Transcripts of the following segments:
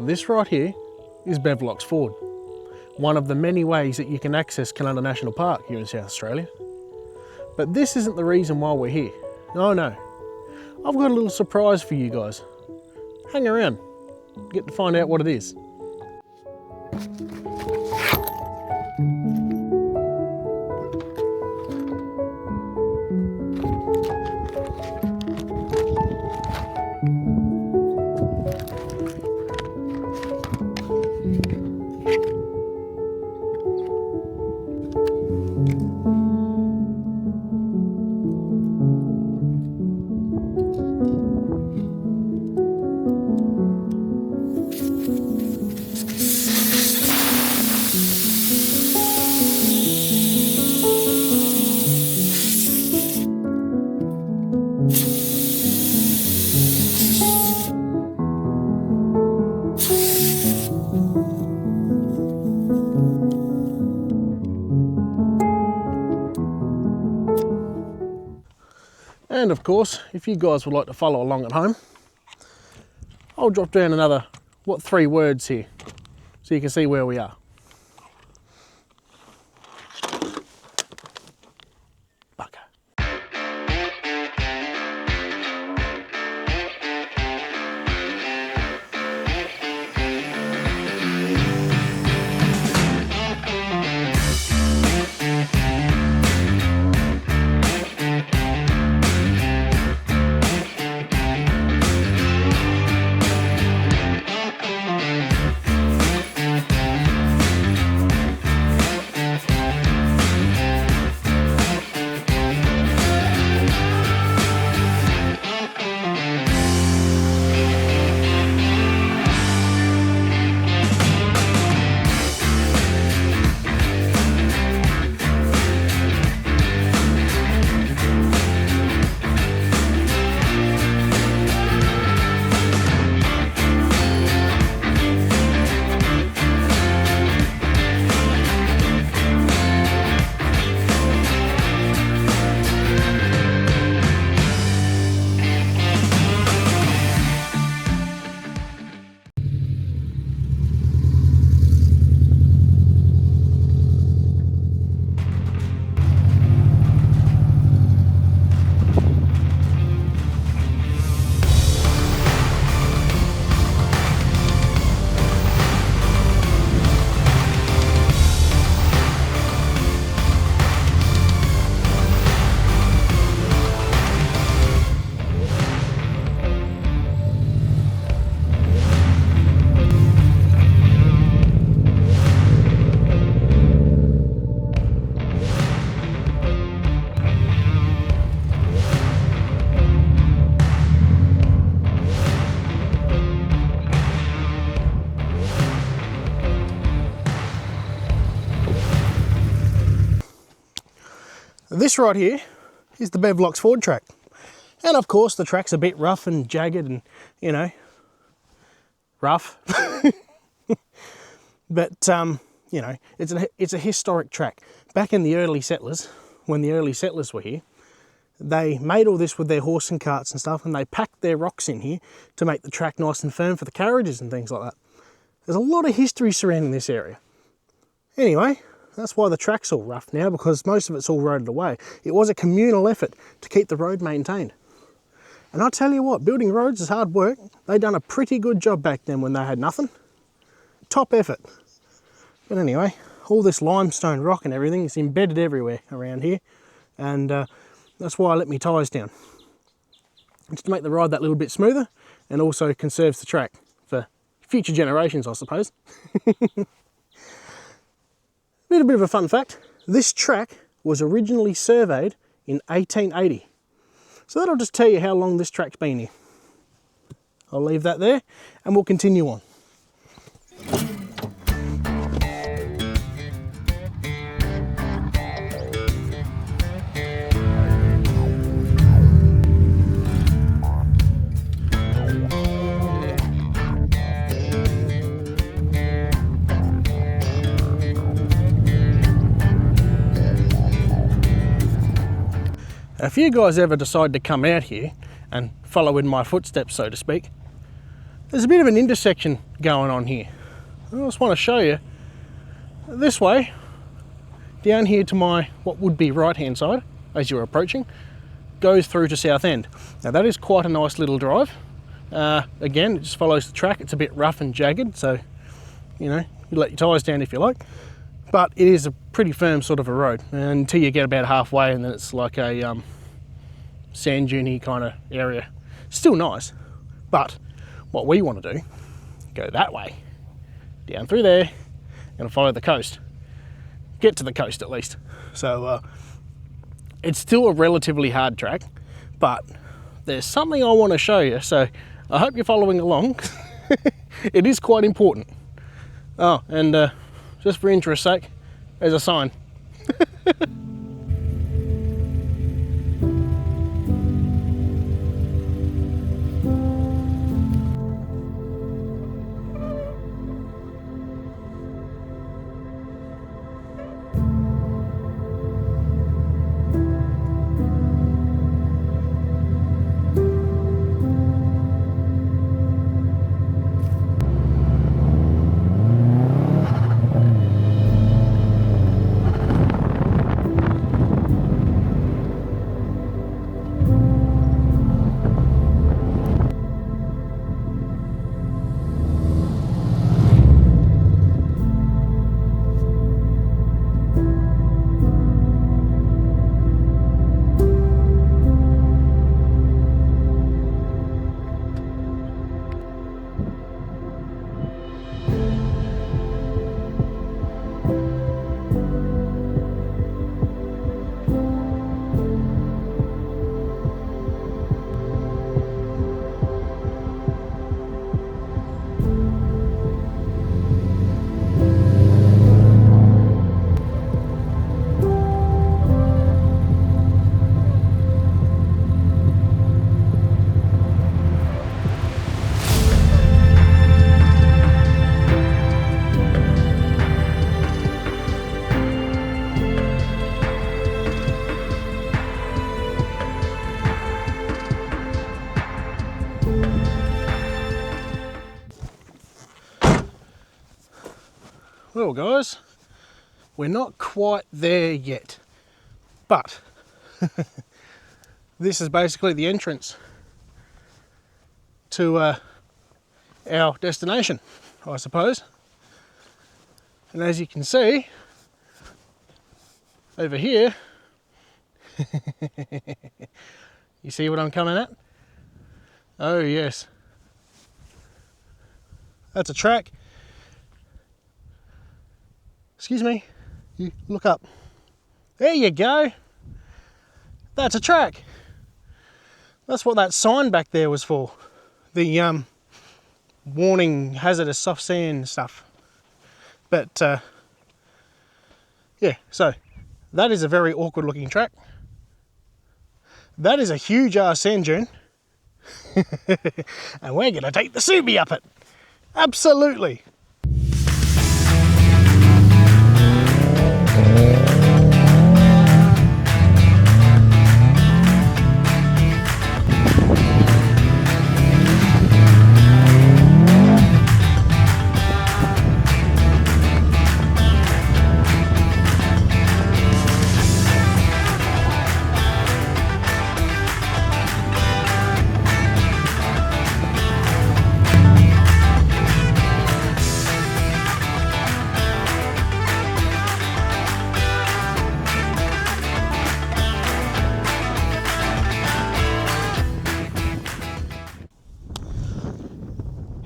This right here is Bevilaqua Ford, one of the many ways that you can access Canunda National Park here in South Australia. But this isn't the reason why we're here. No, no. I've got a little surprise for you guys. Hang around, get to find out what it is. And of course, if you guys would like to follow along at home, I'll drop down another, 3 words here, so you can see where we are. Bucka. This right here is the Bevilaqua Ford track. And of course the track's a bit rough and jagged and, you know, rough. But, you know, it's a historic track. Back in the early settlers, when the early settlers were here, they made all this with their horse and carts and stuff, and they packed their rocks in here to make the track nice and firm for the carriages and things like that. There's a lot of history surrounding this area. Anyway, that's why the track's all rough now, because most of it's all roaded away. It was a communal effort to keep the road maintained. And I tell you what, building roads is hard work. They done a pretty good job back then when they had nothing. Top effort. But anyway, all this limestone rock and everything is embedded everywhere around here. And that's why I let my tyres down. Just to make the ride that little bit smoother, and also conserves the track for future generations, I suppose. A bit of a fun fact, this track was originally surveyed in 1880. So that'll just tell you how long this track's been here. I'll leave that there and we'll continue on. If you guys ever decide to come out here and follow in my footsteps, so to speak, there's a bit of an intersection going on here. I just want to show you this way, down here to my, what would be right hand side as you're approaching, goes through to Southend. Now that is quite a nice little drive. Again, it just follows the track. It's a bit rough and jagged, so you know, you let your tyres down if you like, but it is a pretty firm sort of a road until you get about halfway, and then it's like a sand dune-y kind of area. Still nice, but what we want to do, go that way, down through there, and follow the coast. Get to the coast at least. So it's still a relatively hard track, but there's something I want to show you, so I hope you're following along. It is quite important. Oh, and just for interest's sake, there's a sign. Well guys, we're not quite there yet, but this is basically the entrance to our destination, I suppose. And as you can see, over here, you see what I'm coming at? Oh yes, that's a track. Excuse me, you look up. There you go. That's a track. That's what that sign back there was for. The warning hazardous soft sand stuff. But yeah, so that is a very awkward looking track. That is a huge ass sand dune. And we're gonna take the Subi up it. Absolutely.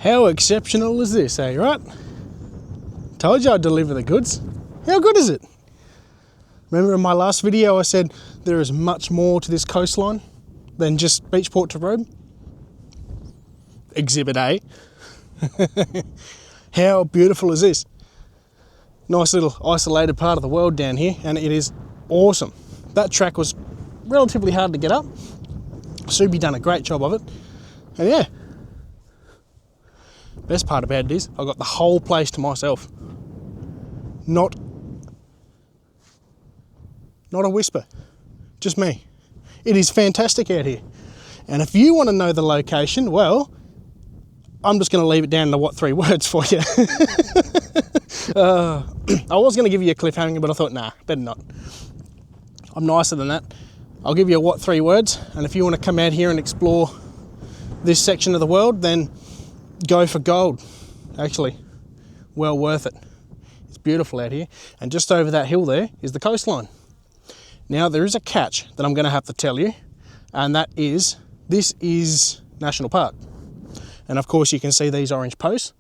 How exceptional is this, eh, right? Told you I'd deliver the goods. How good is it? Remember in my last video I said there is much more to this coastline than just Beachport to Robe? Exhibit A. How beautiful is this? Nice little isolated part of the world down here, and it is awesome. That track was relatively hard to get up. Subi done a great job of it. And yeah, best part about it is I got the whole place to myself. Not a whisper, just me. It is fantastic out here. And if you want to know the location, well, I'm just going to leave it down to what 3 words for you. I was going to give you a cliffhanger, but I thought, nah, better not. I'm nicer than that. I'll give you a what 3 words, and if you want to come out here and explore this section of the world, then go for gold. Actually, well worth it. It's beautiful out here, and just over that hill there is the coastline. Now, there is a catch that I'm going to have to tell you, and that is, this is National Park. And of course you can see these orange posts.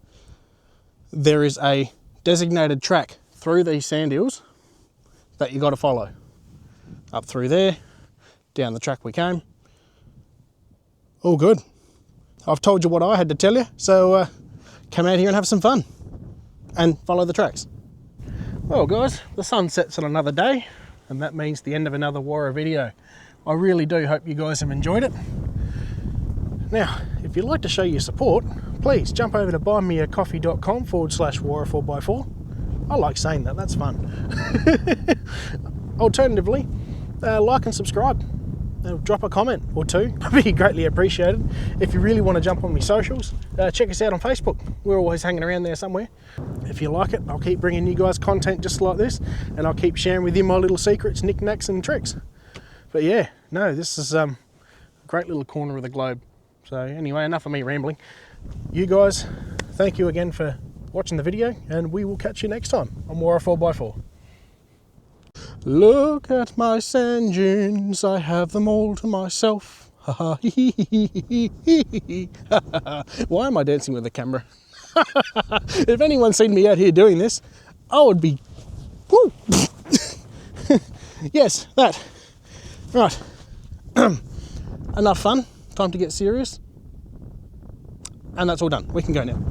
There is a designated track through these sand hills that you got to follow. Up through there, down the track we came. All good. I've told you what I had to tell you, so come out here and have some fun and follow the tracks. Well guys, the sun sets on another day, and that means the end of another Warrior video. I really do hope you guys have enjoyed it. Now, if you'd like to show your support, please jump over to buymeacoffee.com/Warrior4x4. I like saying that, that's fun. Alternatively, like and subscribe. Drop a comment or 2, would be greatly appreciated. If you really want to jump on my socials, check us out on Facebook. We're always hanging around there somewhere. If you like it, I'll keep bringing you guys content just like this, and I'll keep sharing with you my little secrets, knickknacks and tricks. But yeah, no, this is a great little corner of the globe. So anyway, enough of me rambling. You guys, thank you again for watching the video, and we will catch you next time on Warrior 4x4. Look at my sand dunes, I have them all to myself. Why am I dancing with the camera? If anyone's seen me out here doing this, I would be... Woo! Yes, that. Right. Enough fun. Time to get serious. And that's all done. We can go now.